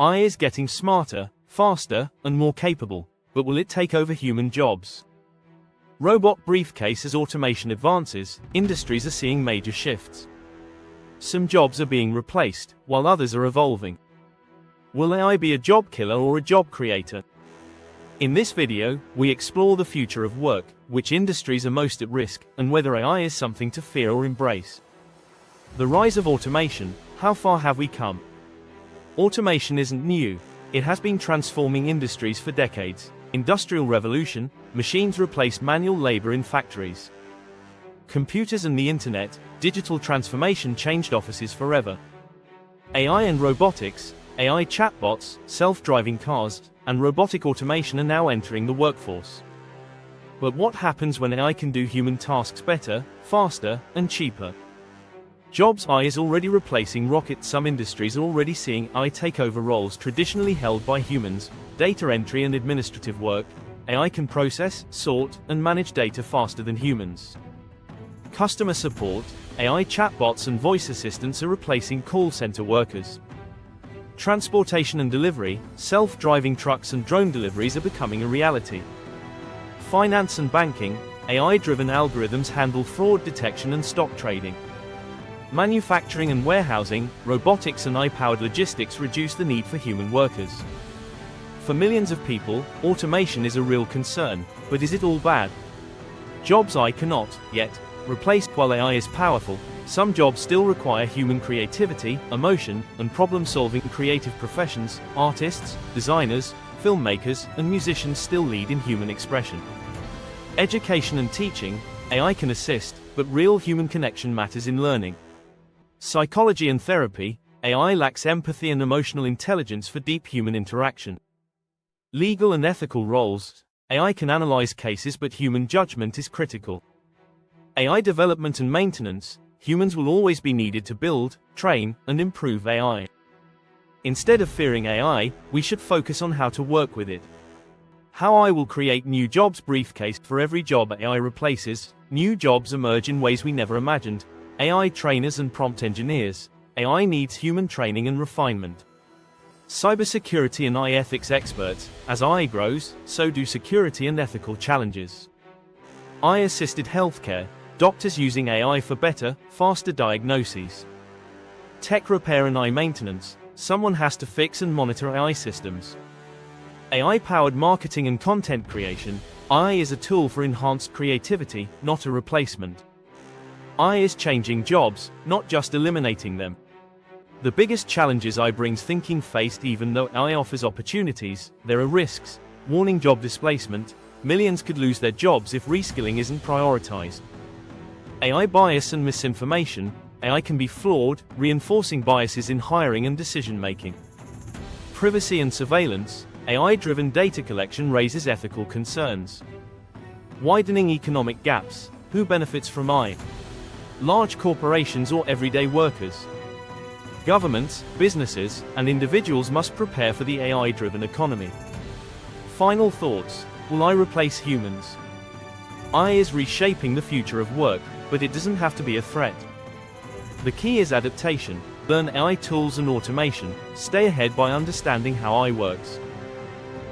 AI is getting smarter, faster, and more capable, but will it take over human jobs? Robot briefcase. As automation advances, industries are seeing major shifts. Some jobs are being replaced, while others are evolving. Will AI be a job killer or a job creator? In this video, we explore the future of work, which industries are most at risk, and whether AI is something to fear or embrace. The rise of automation. How far have we come? Automation isn't new. It has been transforming industries for decades. Industrial revolution, machines replaced manual labor in factories. Computers and the internet, digital transformation changed offices forever. AI and robotics, AI chatbots, self-driving cars, and robotic automation are now entering the workforce. But what happens when AI can do human tasks better, faster, and cheaper? Jobs. AI is already replacing rockets. Some industries are already seeing AI take over roles traditionally held by humans. Data entry and administrative work. AI can process, sort, and manage data faster than humans. Customer support. AI chatbots and voice assistants are replacing call center workers. Transportation and delivery. Self-driving trucks and drone deliveries are becoming a reality. Finance and banking. AI-driven algorithms handle fraud detection and stock trading. Manufacturing and warehousing, robotics and AI-powered logistics reduce the need for human workers. For millions of people, automation is a real concern, but is it all bad? Jobs. AI cannot, yet, replace. While AI is powerful, some jobs still require human creativity, emotion, and problem-solving. Creative professions, artists, designers, filmmakers, and musicians still lead in human expression. Education and teaching, AI can assist, but real human connection matters in learning. Psychology and therapy, AI lacks empathy and emotional intelligence for deep human interaction. Legal and ethical roles, AI can analyze cases but human judgment is critical. AI development and maintenance, humans will always be needed to build, train, and improve AI. Instead of fearing AI, we should focus on how to work with it. How AI will create new jobs. Briefcase. For every job AI replaces, new jobs emerge in ways we never imagined. AI trainers and prompt engineers. AI needs human training and refinement. Cybersecurity and AI ethics experts. As AI grows, so do security and ethical challenges. AI-assisted healthcare. Doctors using AI for better, faster diagnoses. Tech repair and AI maintenance. Someone has to fix and monitor AI systems. AI-powered marketing and content creation. AI is a tool for enhanced creativity, not a replacement. AI is changing jobs, not just eliminating them. The biggest challenges AI brings thinking faced. Even though AI offers opportunities, there are risks. Warning: job displacement. Millions could lose their jobs if reskilling isn't prioritized. AI bias and misinformation. AI can be flawed, reinforcing biases in hiring and decision-making. Privacy and surveillance. AI-driven data collection raises ethical concerns. Widening economic gaps. Who benefits from AI? Large corporations or everyday workers? Governments, businesses, and individuals must prepare for the AI-driven economy. Final thoughts. Will AI replace humans? AI is reshaping the future of work, but it doesn't have to be a threat. The key is adaptation. Learn AI tools and automation. Stay ahead by understanding how AI works.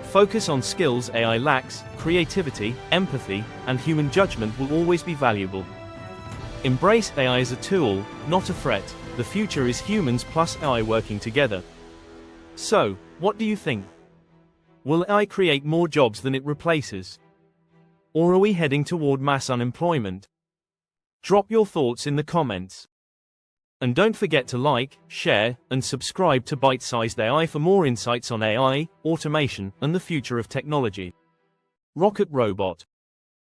Focus on skills AI lacks. Creativity, empathy, and human judgment will always be valuable. Embrace AI as a tool, not a threat. The future is humans plus AI working together. So, what do you think? Will AI create more jobs than it replaces? Or are we heading toward mass unemployment? Drop your thoughts in the comments. And don't forget to like, share, and subscribe to Byte-Sized AI for more insights on AI, automation, and the future of technology. Rocket Robot.